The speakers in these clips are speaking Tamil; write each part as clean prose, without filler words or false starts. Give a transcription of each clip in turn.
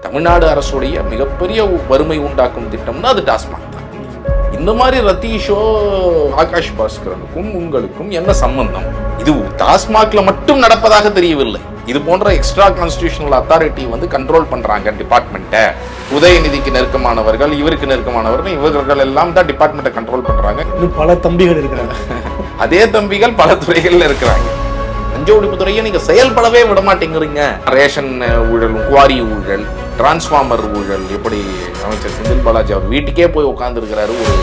தமிழ்நாடு அரசுடைய மிகப்பெரிய வறுமை உண்டாக்கும் திட்டம்னா அது டாஸ்மாக் தான். இந்த மாதிரி ரத்தீஷோ ஆகாஷ் பாஸ்கரனுக்கும் உங்களுக்கும் என்ன சம்பந்தம்? இது டாஸ்மாக்ல மட்டும் நடப்பதாக தெரியவில்லை. இது போன்ற எக்ஸ்ட்ரா கான்ஸ்டிடியூஷனல் அத்தாரிட்டி வந்து கண்ட்ரோல் பண்றாங்க டிபார்ட்மெண்ட்டை. உதயநிதிக்கு நெருக்கமானவர்கள், இவருக்கு நெருக்கமானவர்கள், இவர்கள் எல்லாம் தான் டிபார்ட்மெண்ட்டை கண்ட்ரோல் பண்றாங்க. பல தம்பிகள் இருக்கிறாங்க. அதே தம்பிகள் பல துறைகள்ல இருக்கிறாங்க. லஞ்ச ஒழிப்புத்துறையை நீங்க செயல்படவே விட மாட்டேங்கிறீங்க. ரேஷன் ஊழல், குவாரி ஊழல், டிரான்ஸ்ஃபார்மர் ஊழல், எப்படி அமைச்சர் செந்தில் பாலாஜி அவர் வீட்டுக்கே போய் உட்கார்ந்து இருக்கிறாரு ஒரு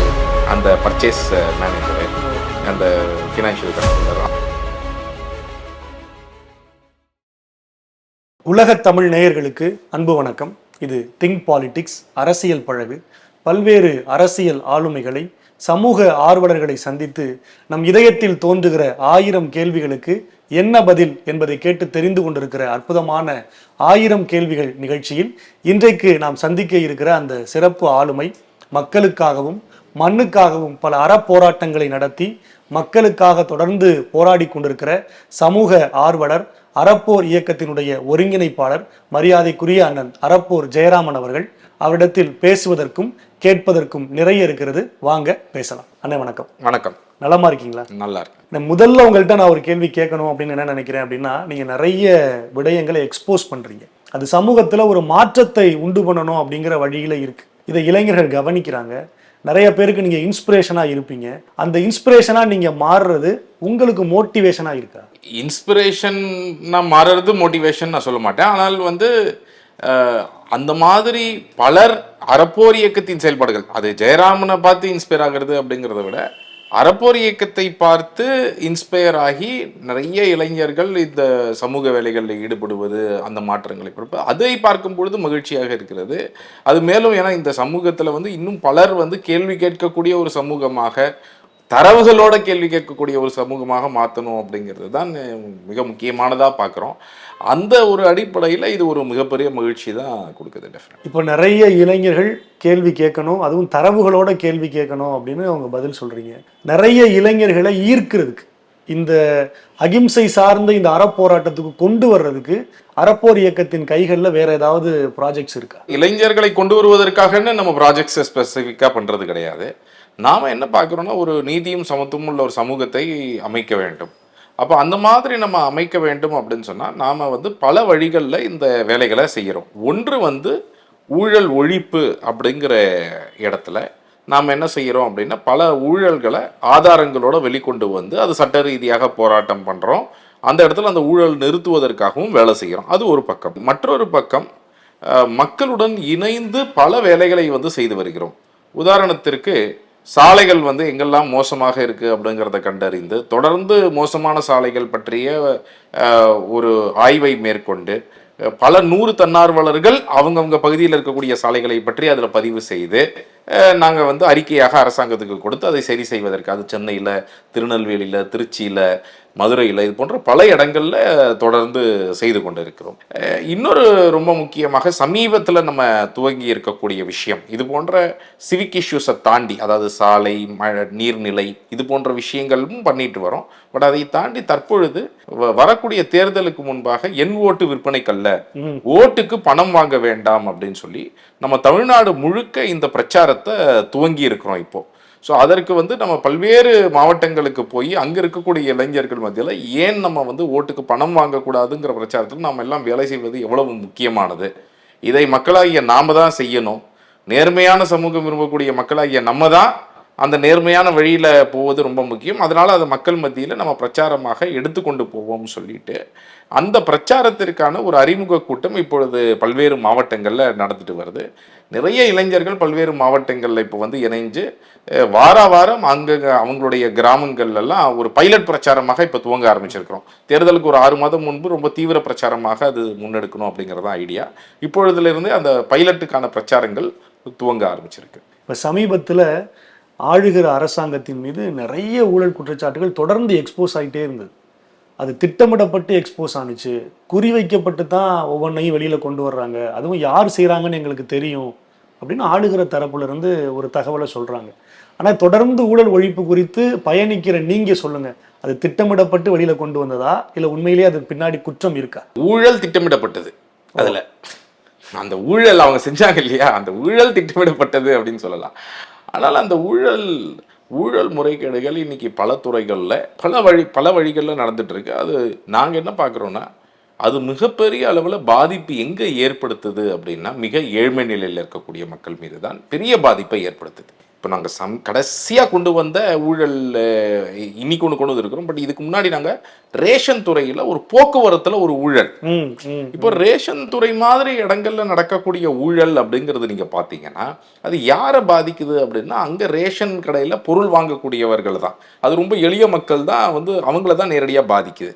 அந்த பர்ச்சேஸ் மேனேஜர், அந்த ஃபினான்ஷியல் கன்சல்டன்ட். உலக தமிழ் நேயர்களுக்கு அன்பு வணக்கம். இது திங்க் பாலிடிக்ஸ் அரசியல் பழகு. பல்வேறு அரசியல் ஆளுமைகளை, சமூக ஆர்வலர்களை சந்தித்து நம் இதயத்தில் தோன்றுகிற 1000 கேள்விகளுக்கு என்ன பதில் என்பதை கேட்டு தெரிந்து கொண்டிருக்கிற அற்புதமான 1000 கேள்விகள் நிகழ்ச்சியில் இன்றைக்கு நாம் சந்திக்க இருக்கிற அந்த சிறப்பு ஆளுமை மக்களுக்காகவும் மண்ணுக்காகவும் பல அறப்போராட்டங்களை நடத்தி மக்களுக்காக தொடர்ந்து போராடி கொண்டிருக்கிற சமூக ஆர்வலர், அறப்போர் இயக்கத்தினுடைய ஒருங்கிணைப்பாளர், மரியாதைக்குரிய அண்ணன் அறப்போர் ஜெயராமன் அவர்கள். அவரிடத்தில் பேசுவதற்கும் கேட்பதற்கும் நிறைய இருக்கிறது. வாங்க பேசலாம். அண்ணே வணக்கம். வணக்கம். நலமா இருக்கீங்களா? நல்லா இருக்கு. முதல்ல உங்கள்கிட்ட நான் ஒரு கேள்வி கேட்கணும் அப்படின்னு என்ன நினைக்கிறேன் அப்படின்னா, நீங்க நிறைய விடயங்களை எக்ஸ்போஸ் பண்றீங்க. அது சமூகத்துல ஒரு மாற்றத்தை உண்டு பண்ணணும் அப்படிங்கிற வழியில இருக்கு. இதை இளைஞர்கள் கவனிக்கிறாங்க. நிறைய பேருக்கு நீங்க இன்ஸ்பிரேஷனா இருப்பீங்க. அந்த இன்ஸ்பிரேஷனா நீங்க மாறுறது உங்களுக்கு மோட்டிவேஷனா இருக்கா? இன்ஸ்பிரேஷன்னா மாறுறது மோட்டிவேஷன் நான் சொல்ல மாட்டேன். ஆனால் வந்து அந்த மாதிரி பலர் அறப்போர் இயக்கத்தின் செயல்பாடுகள், அது ஜெயராமனை பார்த்து இன்ஸ்பயர் ஆகிறது அப்படிங்கிறத விட அறப்போர் இயக்கத்தை பார்த்து இன்ஸ்பயர் ஆகி நிறைய இளைஞர்கள் இந்த சமூக வேலைகளில் ஈடுபடுவது, அந்த மாற்றங்களை கொடுப்பது, அதை பார்க்கும் பொழுது மகிழ்ச்சியாக இருக்கிறது. அது மேலும் ஏன்னா இந்த சமூகத்தில் வந்து இன்னும் பலர் வந்து கேள்வி கேட்கக்கூடிய ஒரு சமூகமாக, தரவுகளோட கேள்வி கேட்கக்கூடிய ஒரு சமூகமாக மாற்றணும் அப்படிங்கிறது தான் மிக முக்கியமானதாக பார்க்குறோம். அந்த ஒரு அடிப்படையில் இது ஒரு மிகப்பெரிய மகிழ்ச்சி தான் கொடுக்குது. டெஃபினட். இப்போ நிறைய இளைஞர்கள் கேள்வி கேட்கணும், அதுவும் தரவுகளோட கேள்வி கேட்கணும் அப்படின்னு அவங்க பதில் சொல்றீங்க. நிறைய இளைஞர்களை ஈர்க்கிறதுக்கு, இந்த அகிம்சை சார்ந்த இந்த அறப்போராட்டத்துக்கு கொண்டு வர்றதுக்கு அறப்போர் இயக்கத்தின் கைகளில் வேற ஏதாவது ப்ராஜெக்ட்ஸ் இருக்கா? இளைஞர்களை கொண்டு வருவதற்காகன்னு நம்ம ப்ராஜெக்ட்ஸை ஸ்பெசிஃபிக்காக பண்ணுறது கிடையாது. நாம் என்ன பார்க்குறோன்னா, ஒரு நீதியும் சமத்துவமும் உள்ள ஒரு சமூகத்தை அமைக்க வேண்டும். அப்போ அந்த மாதிரி நம்ம அமைக்க வேண்டும் அப்படின்னு சொன்னால் நாம் வந்து பல வழிகளில் இந்த வேலைகளை செய்கிறோம். ஒன்று வந்து ஊழல் ஒழிப்பு அப்படிங்கிற இடத்துல நாம் என்ன செய்கிறோம் அப்படின்னா, பல ஊழல்களை ஆதாரங்களோட வெளிக்கொண்டு வந்து அது சட்ட ரீதியாக போராட்டம் பண்ணுறோம். அந்த இடத்துல அந்த ஊழல் நிறுத்துவதற்காகவும் வேலை செய்கிறோம். அது ஒரு பக்கம். மற்றொரு பக்கம் மக்களுடன் இணைந்து பல வேலைகளை வந்து செய்து வருகிறோம். உதாரணத்திற்கு சாலைகள் வந்து எங்கெல்லாம் மோசமாக இருக்குது அப்படிங்கிறத கண்டறிந்து தொடர்ந்து மோசமான சாலைகள் பற்றிய ஒரு ஆய்வை மேற்கொண்டு பல 100 தன்னார்வலர்கள் அவங்கவுங்க பகுதியில் இருக்கக்கூடிய சாலைகளை பற்றி அதில் பதிவு செய்து நாங்கள் வந்து அறிக்கையாக அரசாங்கத்துக்கு கொடுத்து அதை சரி செய்வதற்கு, அது சென்னையில், திருநெல்வேலியில், திருச்சியில், மதுரையில், இது போன்ற பல இடங்களில் தொடர்ந்து செய்து கொண்டு இருக்கிறோம். இன்னொரு ரொம்ப முக்கியமாக சமீபத்தில் நம்ம துவங்கி இருக்கக்கூடிய விஷயம், இது போன்ற சிவிக் இஷ்யூஸை தாண்டி, அதாவது சாலை, நீர்நிலை, இது போன்ற விஷயங்களும் பண்ணிட்டு வரோம். பட் அதை தாண்டி தற்பொழுது வரக்கூடிய தேர்தலுக்கு முன்பாக என் ஓட்டு விற்பனைக்கல்ல, ஓட்டுக்கு பணம் வாங்க வேண்டாம் அப்படின்னு சொல்லி நம்ம தமிழ்நாடு முழுக்க இந்த பிரச்சாரத்தை துவங்கி இருக்கிறோம் இப்போ. ஸோ அதற்கு வந்து நம்ம பல்வேறு மாவட்டங்களுக்கு போய் அங்கே இருக்கக்கூடிய இளைஞர்கள் மத்தியில் ஏன் நம்ம வந்து ஓட்டுக்கு பணம் வாங்கக்கூடாதுங்கிற பிரச்சாரத்தில் நாம் எல்லாம் வேலை செய்வது எவ்வளவு முக்கியமானது, இதை மக்களாகிய நாம தான் செய்யணும். நேர்மையான சமூகம் விரும்பக்கூடிய மக்களாகிய நம்ம தான் அந்த நேர்மையான வழியில் போவது ரொம்ப முக்கியம். அதனால் அதை மக்கள் மத்தியில் நம்ம பிரச்சாரமாக எடுத்துக்கொண்டு போவோம்னு சொல்லிட்டு அந்த பிரச்சாரத்திற்கான ஒரு அறிமுக கூட்டம் இப்பொழுது பல்வேறு மாவட்டங்களில் நடந்துட்டு வருது. நிறைய இளைஞர்கள் பல்வேறு மாவட்டங்களில் இப்போ வந்து இணைஞ்சு வாரம் அங்கங்கே அவங்களுடைய கிராமங்கள்லாம் ஒரு பைலட் பிரச்சாரமாக இப்போ துவங்க ஆரம்பிச்சிருக்கிறோம். தேர்தலுக்கு ஒரு 6 மாதம் முன்பு ரொம்ப தீவிர பிரச்சாரமாக அது முன்னெடுக்கணும் அப்படிங்கிறதான் ஐடியா. இப்பொழுதுலேருந்து அந்த பைலட்டுக்கான பிரச்சாரங்கள் துவங்க ஆரம்பிச்சிருக்கு. இப்போ சமீபத்தில் ஆளுகிற அரசாங்கத்தின் மீது நிறைய ஊழல் குற்றச்சாட்டுகள் தொடர்ந்து எக்ஸ்போஸ் ஆகிட்டே இருந்தது. அது திட்டமிடப்பட்டு எக்ஸ்போஸ் ஆனிச்சு, குறிவைக்கப்பட்டு தான் ஒவ்வொன்றையும் வெளியில் கொண்டு வர்றாங்க, அதுவும் யார் செய்கிறாங்கன்னு எங்களுக்கு தெரியும் அப்படின்னு ஆளுகிற தரப்புல இருந்து ஒரு தகவலை சொல்கிறாங்க. ஆனால் தொடர்ந்து ஊழல் ஒழிப்பு குறித்து பயணிக்கிற நீங்கள் சொல்லுங்கள், அது திட்டமிடப்பட்டு வெளியில் கொண்டு வந்ததா இல்லை உண்மையிலேயே அது பின்னாடி குற்றம் இருக்கா? ஊழல் திட்டமிடப்பட்டது. அதில் அந்த ஊழல் அவங்க செஞ்சாங்க இல்லையா, அந்த ஊழல் திட்டமிடப்பட்டது அப்படின்னு சொல்லலாம். ஆனால் அந்த ஊழல் ஊழல் முறைகேடுகள் இன்னைக்கு பல துறைகளில் பல வழிகளில் நடந்துட்டு இருக்கு. அது நாங்கள் என்ன பார்க்குறோன்னா, அது மிகப்பெரிய அளவில் பாதிப்பு எங்கே ஏற்படுத்துது அப்படின்னா, மிக ஏழ்மை நிலையில் இருக்கக்கூடிய மக்கள் மீது தான் பெரிய பாதிப்பை ஏற்படுத்துது. இப்போ நாங்கள் கடைசியாக கொண்டு வந்த ஊழல் இன்னைக்கு கொண்டு வந்திருக்கிறோம். பட் இதுக்கு முன்னாடி நாங்கள் ரேஷன் துறையில் ஒரு போக்குவரத்தில் ஒரு ஊழல். இப்போ ரேஷன் துறை மாதிரி இடங்கள்ல நடக்கக்கூடிய ஊழல் அப்படிங்கிறது நீங்க பாத்தீங்கன்னா, அது யாரை பாதிக்குது அப்படின்னா, அங்க ரேஷன் கடையில பொருள் வாங்கக்கூடியவர்கள் தான். அது ரொம்ப எளிய மக்கள் தான் அவங்கள தான் நேரடியா பாதிக்குது.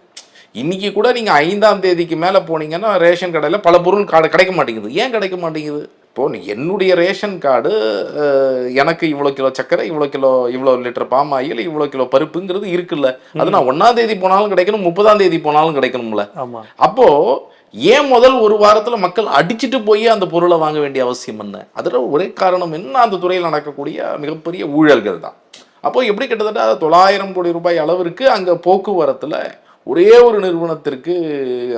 இன்னைக்கு கூட நீங்க 5ஆம் தேதிக்கு மேல போனீங்கன்னா ரேஷன் கடையில பல பொருள் கிடைக்க மாட்டேங்குது. ஏன் கிடைக்க மாட்டேங்குது? இப்போ என்னுடைய ரேஷன் கார்டு எனக்கு இவ்வளோ கிலோ சர்க்கரை, இவ்வளோ லிட்டர் பாம் ஆயில், இவ்வளோ கிலோ பருப்புங்கிறது இருக்குல்ல. அது நான் 1ஆம் தேதி போனாலும் கிடைக்கணும், 30ஆம் தேதி போனாலும் கிடைக்கணும்ல. அப்போ ஏன் முதல் ஒரு வாரத்துல மக்கள் அடிச்சுட்டு போய் அந்த பொருளை வாங்க வேண்டிய அவசியம் என்ன? அதுல ஒரே காரணம் என்ன? அந்த துறையில் நடக்கக்கூடிய மிகப்பெரிய ஊழல்கள் தான். அப்போ எப்படி கிட்டத்தட்ட 900 கோடி ரூபாய் அளவிற்கு அங்க போக்குவரத்துல ஒரே ஒரு நிறுவனத்திற்கு,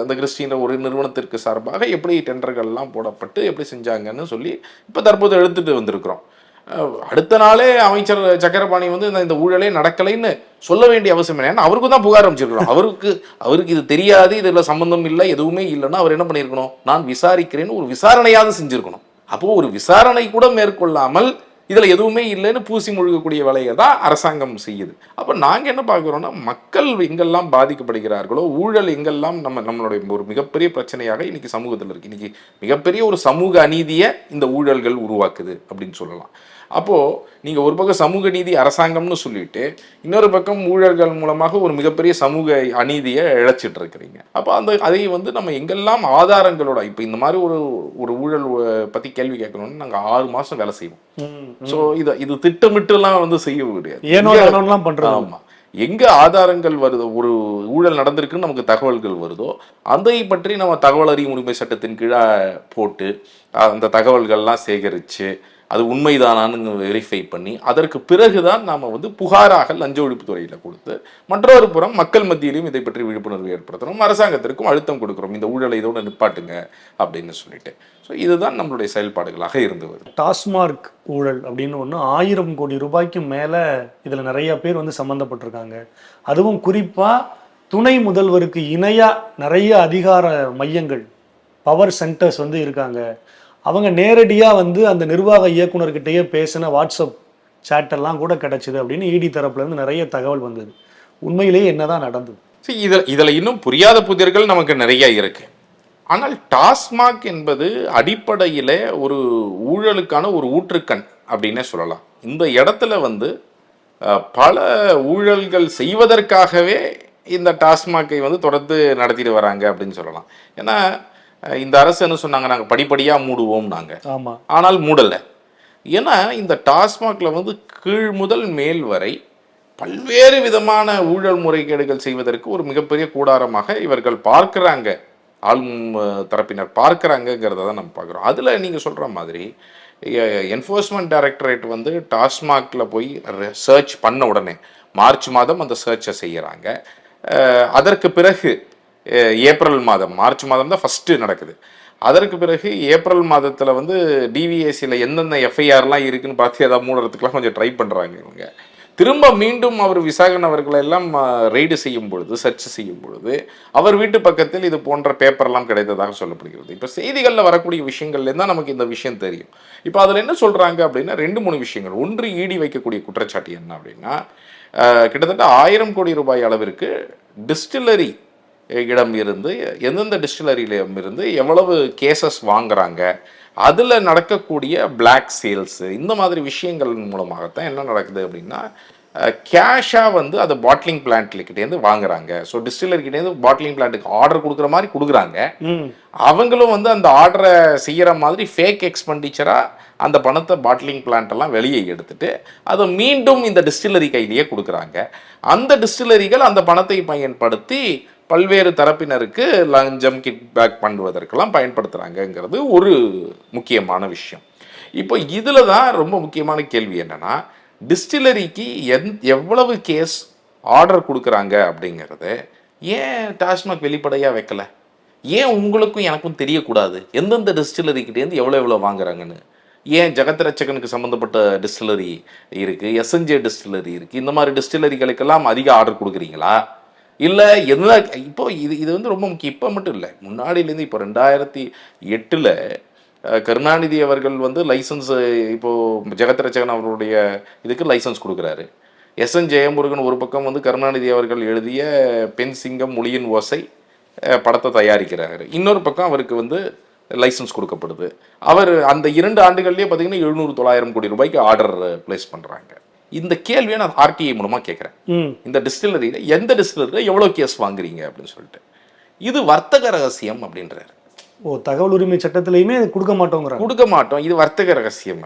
அந்த கிறிஸ்டின ஒரு நிறுவனத்திற்கு சார்பாக எப்படி டெண்டர்கள்லாம் போடப்பட்டு எப்படி செஞ்சாங்கன்னு சொல்லி இப்போ தற்போது எடுத்துட்டு வந்திருக்கிறோம். அடுத்த நாளே அமைச்சர் சக்கரபாணி இந்த ஊழலே நடக்கலைன்னு சொல்ல வேண்டிய அவசியம் இல்லை. ஏன்னா அவருக்கு தான் புகார் அமைச்சிருக்கிறோம். அவருக்கு இது தெரியாது, இதில் சம்பந்தம் இல்லை, எதுவுமே இல்லைன்னா அவர் என்ன பண்ணியிருக்கணும்? நான் விசாரிக்கிறேன்னு ஒரு விசாரணையாவது செஞ்சிருக்கணும். அப்போ ஒரு விசாரணை கூட மேற்கொள்ளாமல் இதில் எதுவுமே இல்லைன்னு பூசி முழுகக்கூடிய வேலையை தான் அரசாங்கம் செய்யுது. அப்போ நாங்கள் என்ன பார்க்குறோன்னா, மக்கள் எங்கெல்லாம் பாதிக்கப்படுகிறார்களோ, ஊழல் எங்கெல்லாம் நம்மளுடைய ஒரு மிகப்பெரிய பிரச்சனையாக இன்னைக்கு சமூகத்தில் இருக்குது. இன்னைக்கு மிகப்பெரிய ஒரு சமூக அநீதியை இந்த ஊழல்கள் உருவாக்குது அப்படின்னு சொல்லலாம். அப்போது நீங்கள் ஒரு பக்கம் சமூக நீதி அரசாங்கம்னு சொல்லிட்டு, இன்னொரு பக்கம் ஊழல்கள் மூலமாக ஒரு மிகப்பெரிய சமூக அநீதியை இழைச்சிட்டு இருக்கிறீங்க. அப்போ அதை நம்ம எங்கெல்லாம் ஆதாரங்களோட, இப்போ இந்த மாதிரி ஒரு ஊழல் பற்றி கேள்வி கேட்கணும்னு நாங்கள் 6 மாதம் வேலை செய்வோம். ஸோ இது திட்டமிட்டுலாம் செய்ய முடியாது. ஆமாம், எங்க ஆதாரங்கள் வருதோ, ஒரு ஊழல் நடந்திருக்குன்னு நமக்கு தகவல்கள் வருதோ, அதை பற்றி நம்ம தகவல் அறியும் உரிமை சட்டத்தின் கீழே போட்டு அந்த தகவல்கள்லாம் சேகரித்து அது உண்மைதானான்னு வெரிஃபை பண்ணி அதற்கு பிறகுதான் நாம் புகாராக லஞ்ச ஒழிப்புத்துறையில் கொடுத்து, மற்றொரு புறம் மக்கள் மத்தியிலையும் இதை பற்றி விழிப்புணர்வு ஏற்படுத்தணும், அரசாங்கத்திற்கும் அழுத்தம் கொடுக்குறோம், இந்த ஊழலை இதோட நிப்பாட்டுங்க அப்படின்னு சொல்லிட்டு. ஸோ இதுதான் நம்மளுடைய செயல்பாடுகளாக இருந்து வருது. டாஸ்மார்க் ஊழல் அப்படின்னு ஒன்று 1000 கோடி ரூபாய்க்கு மேலே இதில் நிறைய பேர் சம்மந்தப்பட்டிருக்காங்க. அதுவும் குறிப்பாக துணை முதல்வருக்கு இணையாக நிறைய அதிகார மையங்கள், பவர் சென்டர்ஸ் இருக்காங்க. அவங்க நேரடியாக அந்த நிர்வாக இயக்குனர்கிட்டயே பேசின வாட்ஸ்அப் சேட்டெல்லாம் கூட கிடைச்சிது அப்படின்னு இடி தரப்புலேருந்து நிறைய தகவல் வந்தது. உண்மையிலேயே என்னதான் நடந்தது? இதில் இன்னும் புரியாத புதிர்கள் நமக்கு நிறைய இருக்கு. ஆனால் டாஸ்மாக் என்பது அடிப்படையில் ஒரு ஊழலுக்கான ஒரு ஊற்றுக்கண் அப்படின்னே சொல்லலாம். இந்த இடத்துல பல ஊழல்கள் செய்வதற்காகவே இந்த டாஸ்மாகை தொடர்ந்து நடத்திட்டு வராங்க அப்படின்னு சொல்லலாம். ஏன்னா இந்த அரசு என்ன சொன்னாங்க, நாங்கள் படிப்படியாக மூடுவோம் நாங்கள். ஆனால் மூடலை. ஏன்னா இந்த டாஸ்மாக்ல கீழ் முதல் மேல் வரை பல்வேறு விதமான ஊழல் முறைகேடுகள் செய்வதற்கு ஒரு மிகப்பெரிய கூடாரமாக இவர்கள் பார்க்குறாங்க, ஆளும் தரப்பினர் பார்க்குறாங்கங்கிறத தான் நம்ம பார்க்குறோம். அதில் நீங்கள் சொல்கிற மாதிரி என்ஃபோர்ஸ்மெண்ட் டைரக்டரேட் டாஸ்மாகில் போய் சர்ச் பண்ண உடனே மார்ச் மாதம் அந்த சர்ச்சை செய்கிறாங்க. அதற்கு பிறகு ஏப்ரல் மாதம், மார்ச் மாதம் தான் ஃபஸ்ட்டு நடக்குது. அதற்கு பிறகு ஏப்ரல் மாதத்தில் டிவிஎஸ்சியில் எந்தெந்த எஃப்ஐஆர்லாம் இருக்குதுன்னு பார்த்து ஏதாவது மூடுறதுக்கெலாம் கொஞ்சம் ட்ரை பண்ணுறாங்க இவங்க. திரும்ப மீண்டும் அவர் விசாகன் அவர்களை எல்லாம் ரெய்டு செய்யும் பொழுது, சர்ச் செய்யும் பொழுது அவர் வீட்டு பக்கத்தில் இது போன்ற பேப்பர்லாம் கிடைத்ததாக சொல்லப்படுகிறது. இப்போ செய்திகளில் வரக்கூடிய விஷயங்கள்லேருந்து தான் நமக்கு இந்த விஷயம் தெரியும். இப்போ அதில் என்ன சொல்கிறாங்க அப்படின்னா 2-3 விஷயங்கள். ஒன்று, இடி வைக்கக்கூடிய குற்றச்சாட்டு என்ன அப்படின்னா, கிட்டத்தட்ட 1000 கோடி ரூபாய் அளவிற்கு டிஸ்டிலரி இடம் இருந்து, எந்தெந்த டிஸ்டிலரியிடம் இருந்து எவ்வளவு கேசஸ் வாங்குறாங்க, அதில் நடக்கக்கூடிய பிளாக் சேல்ஸு, இந்த மாதிரி விஷயங்கள் மூலமாகத்தான் என்ன நடக்குது அப்படின்னா, கேஷாக அதை பாட்லிங் பிளான்ட்கிட்டேருந்து வாங்குறாங்க. ஸோ டிஸ்டிலரிக்கிட்டேருந்து பாட்லிங் பிளான்ட்டுக்கு ஆர்டர் கொடுக்குற மாதிரி கொடுக்குறாங்க. அவங்களும் அந்த ஆர்டரை செய்கிற மாதிரி ஃபேக் எக்ஸ்பெண்டிச்சராக அந்த பணத்தை பாட்லிங் பிளான்ட்டெல்லாம் வெளியே எடுத்துட்டு அதை மீண்டும் இந்த டிஸ்டிலரி கையிலேயே கொடுக்குறாங்க. அந்த டிஸ்டிலரிகள் அந்த பணத்தை பயன்படுத்தி பல்வேறு தரப்பினருக்கு லஞ்சம் கிட்பேக் பண்ணுவதற்கெல்லாம் பயன்படுத்துகிறாங்கங்கிறது ஒரு முக்கியமான விஷயம். இப்போ இதில் தான் ரொம்ப முக்கியமான கேள்வி என்னென்னா, டிஸ்டிலரிக்கு எவ்வளவு கேஸ் ஆர்டர் கொடுக்குறாங்க அப்படிங்கிறது ஏன் டாஸ்மாக் வெளிப்படையாக வைக்கலை? ஏன் உங்களுக்கும் எனக்கும் தெரியக்கூடாது எந்தெந்த டிஸ்டிலரிக்கிட்டேருந்து எவ்வளோ வாங்குறாங்கன்னு? ஏன் ஜெகத் ரட்சகனுக்கு சம்மந்தப்பட்ட டிஸ்டிலரி இருக்குது, எஸ்என்ஜே டிஸ்டிலரி இருக்குது, இந்த மாதிரி டிஸ்டிலரிகளுக்கெல்லாம் அதிக ஆர்டர் கொடுக்குறீங்களா? இல்லை என்ன? இப்போ இது வந்து ரொம்ப முக்கியம். இப்போ மட்டும் இல்லை, முன்னாடியிலேருந்து இப்போ 2008 கருணாநிதி அவர்கள் வந்து லைசன்ஸ், இப்போது ஜெகத் ரட்சகன் அவருடைய இதுக்கு லைசன்ஸ் கொடுக்குறாரு. எஸ்என் ஜெயமுருகன் ஒரு பக்கம் வந்து கருணாநிதி அவர்கள் எழுதிய பெண் சிங்கம் மொழியின் ஓசை படத்தை தயாரிக்கிறாரு, இன்னொரு பக்கம் அவருக்கு வந்து லைசன்ஸ் கொடுக்கப்படுது. அவர் அந்த 2 ஆண்டுகள்லேயே பார்த்தீங்கன்னா 700-900 கோடி ரூபாய்க்கு ஆர்டர் பிளேஸ் பண்ணுறாங்க. இந்த கேள்வியை நான் ஆர்டிஐ மூலமாக கேட்குறேன். இந்த டிஸ்டிலரியில் எந்த டிஸ்டிலரியில் எவ்வளோ கேஸ் வாங்குறீங்க அப்படின்னு சொல்லிட்டு. இது வர்த்தக ரகசியம் அப்படின்றாரு. தகவல் உரிமை சட்டத்திலையுமே கொடுக்க மாட்டோம், இது வர்த்தக ரகசியம்.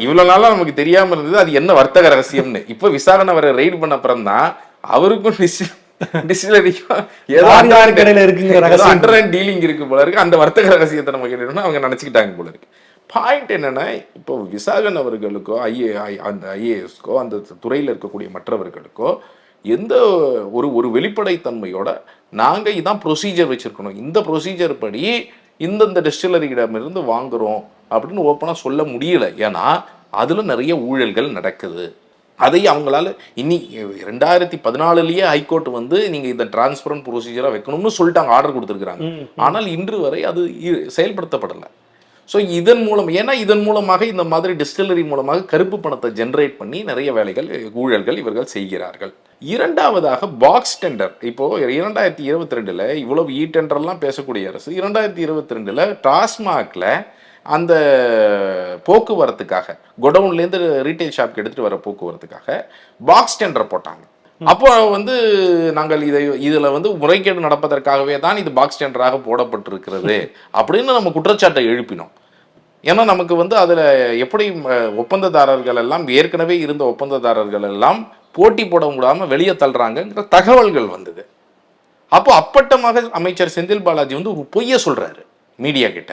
இவ்வளவு நாளா நமக்கு தெரியாம இருந்தது அது என்ன வர்த்தக ரகசியம்னு. இப்ப விசாரணை வர ரெய்டு பண்ண அப்புறம் தான் அவருக்கும் டிஸ்டிலரிக்கும் டீலிங் இருக்கு போல இருக்கு. அந்த வர்த்தக ரகசியத்தை நம்ம கேட்டோம்னா அவங்க நினைச்சுக்கிட்டாங்க போல இருக்கு. பாயிண்ட் என்னன்னா, இப்போ விசாகன் அவர்களுக்கோ அந்த ஐஏஎஸ்க்கோ அந்த துறையில் இருக்கக்கூடிய மற்றவர்களுக்கோ எந்த ஒரு வெளிப்படைத்தன்மையோட நாங்கள் இதான் ப்ரொசீஜர் வச்சுருக்கணும், இந்த ப்ரொசீஜர் படி இந்தந்த டிஸ்டிலரியிடமிருந்து வாங்குகிறோம் அப்படின்னு ஓப்பனாக சொல்ல முடியல. ஏன்னா அதில் நிறைய ஊழல்கள் நடக்குது. அதை அவங்களால 2014 ஹைகோர்ட் வந்து நீங்கள் இந்த டிரான்ஸ்பரண்ட் ப்ரொசீஜராக வைக்கணும்னு சொல்லிட்டாங்க, ஆர்டர் கொடுத்துருக்குறாங்க. ஆனால் இன்று வரை அது செயல்படுத்தப்படலை. ஸோ இதன் மூலமாக இந்த மாதிரி டிஸ்டிலரி மூலமாக கருப்பு பணத்தை ஜென்ரேட் பண்ணி நிறைய வேலைகள், ஊழல்கள் இவர்கள் செய்கிறார்கள். இரண்டாவதாக பாக்ஸ் டெண்டர். இப்போது 2022 இவ்வளவு டெண்டர்லாம் பேசக்கூடிய அரசு 2022 டாஸ்மாகில் அந்த போக்குவரத்துக்காக, குடவுன்லேருந்து ரீட்டைல் ஷாப்க்கு எடுத்துகிட்டு வர போக்குவரத்துக்காக பாக்ஸ் டெண்டர் போட்டாங்க. அப்போ வந்து நாங்கள் இதில் வந்து முறைகேடு நடப்பதற்காகவே தான் இது பாக்ஸ் டெண்டராக போடப்பட்டிருக்கிறது அப்படின்னு நம்ம குற்றச்சாட்டை எழுப்பினோம். ஏன்னா நமக்கு வந்து அதில் எப்படி ஒப்பந்ததாரர்கள் எல்லாம், ஏற்கனவே இருந்த ஒப்பந்ததாரர்கள் எல்லாம் போட்டி போட முடியாமல் வெளியே தள்ளுறாங்கிற தகவல்கள் வந்தது. அப்போ அப்பட்டமாக அமைச்சர் செந்தில் பாலாஜி வந்து ஒரு பொய்யை சொல்கிறாரு மீடியா கிட்ட.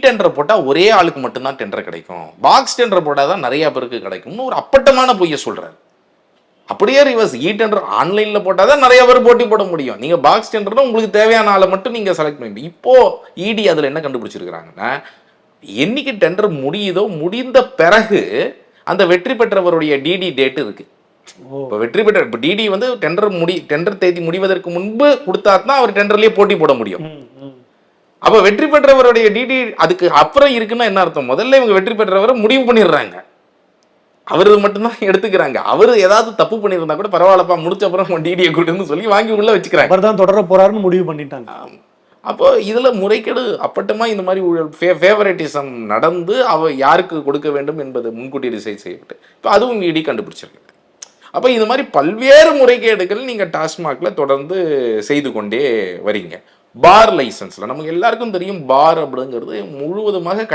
டெண்டர் போட்டால் ஒரே ஆளுக்கு மட்டும்தான் டெண்டர் கிடைக்கும், பாக்ஸ் டெண்டர் போட்டால் தான் நிறைய பேருக்கு கிடைக்கும்னு ஒரு அப்பட்டமான பொய்யை சொல்கிறாரு. அப்படியே ரிவர்ஸ், டெண்டர் ஆன்லைனில் போட்டால் தான் நிறைய பேர் போட்டி போட முடியும், நீங்கள் பாக்ஸ் டெண்டர்னா உங்களுக்கு தேவையான ஆளை மட்டும் நீங்கள் செலக்ட் பண்ணி. இப்போது இடி அதில் என்ன கண்டுபிடிச்சிருக்கிறாங்கன்னா, என்னைக்கு டெண்டர் முடியுதோ முடிந்த பிறகு அந்த வெற்றி பெற்றவருடைய டிடி டேட் இருக்குது. இப்போ வெற்றி பெற்ற டிடி வந்து டெண்டர் தேதி முடிவதற்கு முன்பு கொடுத்தா தான் அவர் டெண்டர்லேயே போட்டி போட முடியும். அப்போ வெற்றி பெற்றவருடைய டிடி அதுக்கு அப்புறம் இருக்குன்னா என்ன அர்த்தம்? முதல்ல இவங்க வெற்றி பெற்றவரை முடிவு பண்ணிடுறாங்க, அவரு மட்டும்தான் எடுத்துக்கிறாங்க. அவரு ஏதாவது தப்பு பண்ணியிருந்தா கூட பரவாயில்லப்பா, முடிச்ச அப்புறம் டிடியை கொடுன்னு சொல்லி வாங்கி உள்ள வச்சுக்கிறாங்க. அவர் தான் தொடர போறாருன்னு முடிவு பண்ணிட்டாங்க. அப்போ இதுல முறைகேடு அப்பட்டமா இந்த மாதிரி ஃபேவரட்டிசம் நடந்து யாருக்கு கொடுக்க வேண்டும் என்பது முன்கூட்டி டிசைட் செய்யப்பட்டு இப்போ அதுவும் இடி கண்டுபிடிச்சிருக்கு. அப்போ இது மாதிரி பல்வேறு முறைகேடுகள் நீங்கள் டாஸ்மாகில் தொடர்ந்து செய்து கொண்டே வரீங்க. பார் லைசன்ஸில் நமக்கு எல்லாருக்கும் தெரியும், பார் அப்படிங்கிறது முழுவதுமாக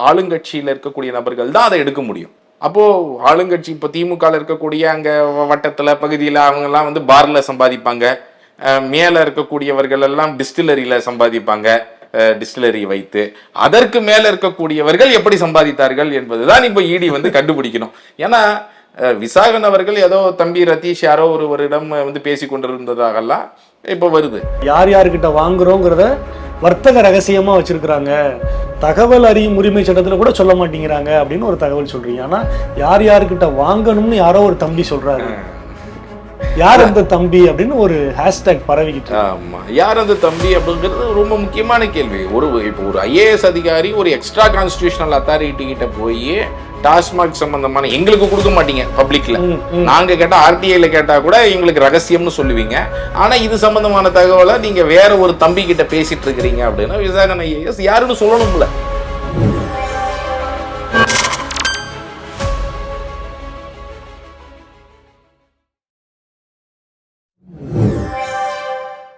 ஆளுங்கட்சியில் இருக்கக்கூடிய நபர்கள் தான் அதை எடுக்க முடியும். அப்போது ஆளுங்கட்சி இப்போ திமுகவில் இருக்கக்கூடிய அங்கே வட்டத்தில் பகுதியில் அவங்கெல்லாம் வந்து பாரில் சம்பாதிப்பாங்க, மேலே இருக்கக்கூடியவர்கள் எல்லாம் டிஸ்டிலரியில் சம்பாதிப்பாங்க, டிஸ்டிலரி வைத்து. அதற்கு மேலே இருக்கக்கூடியவர்கள் எப்படி சம்பாதித்தார்கள் என்பதுதான் இப்போ இடி வந்து கண்டுபிடிக்கணும். ஏன்னா விசாகன் அவர்கள் ஏதோ தம்பி ரதீஷ் யாரோ ஒருவரிடம் வந்து பேசி கொண்டிருந்ததாகலாம் இப்போ வருது. யார் யாருக்கிட்ட வாங்குறோங்கிறத வர்த்தக ரகசியமா வச்சிருக்கிறாங்க, தகவல் அறியும் உரிமை சட்டத்தில் கூட சொல்ல மாட்டேங்கிறாங்க அப்படின்னு ஒரு தகவல் சொல்றீங்க. ஆனா யார் யாருக்கிட்ட வாங்கணும்னு யாரோ ஒரு தம்பி சொல்றாரு. யார் அந்த தம்பி அப்படின்னு ஒரு ஹேஷ்டேக் பரவிக்கிட்டு. ஆமா, யார் அந்த தம்பி அப்படிங்கிறது ரொம்ப முக்கியமான கேள்வி. இப்போ ஒரு ஐஏஎஸ் அதிகாரி ஒரு எக்ஸ்ட்ரா கான்ஸ்டிடியூஷனல் அத்தாரிட்டி கிட்ட போய் டாஸ்மாக் சம்பந்தமான எங்களுக்கு கொடுக்க மாட்டீங்க பப்ளிக்ல, நாங்க கேட்டா ஆர்டிஐல கேட்டா கூட எங்களுக்கு ரகசியம்னு சொல்லுவீங்க, ஆனா இது சம்பந்தமான தகவலை நீங்க வேற ஒரு தம்பி கிட்ட பேசிட்டு இருக்கிறீங்க அப்படின்னா விசாரணை ஐஏஎஸ் யாருன்னு சொல்லணும்ல.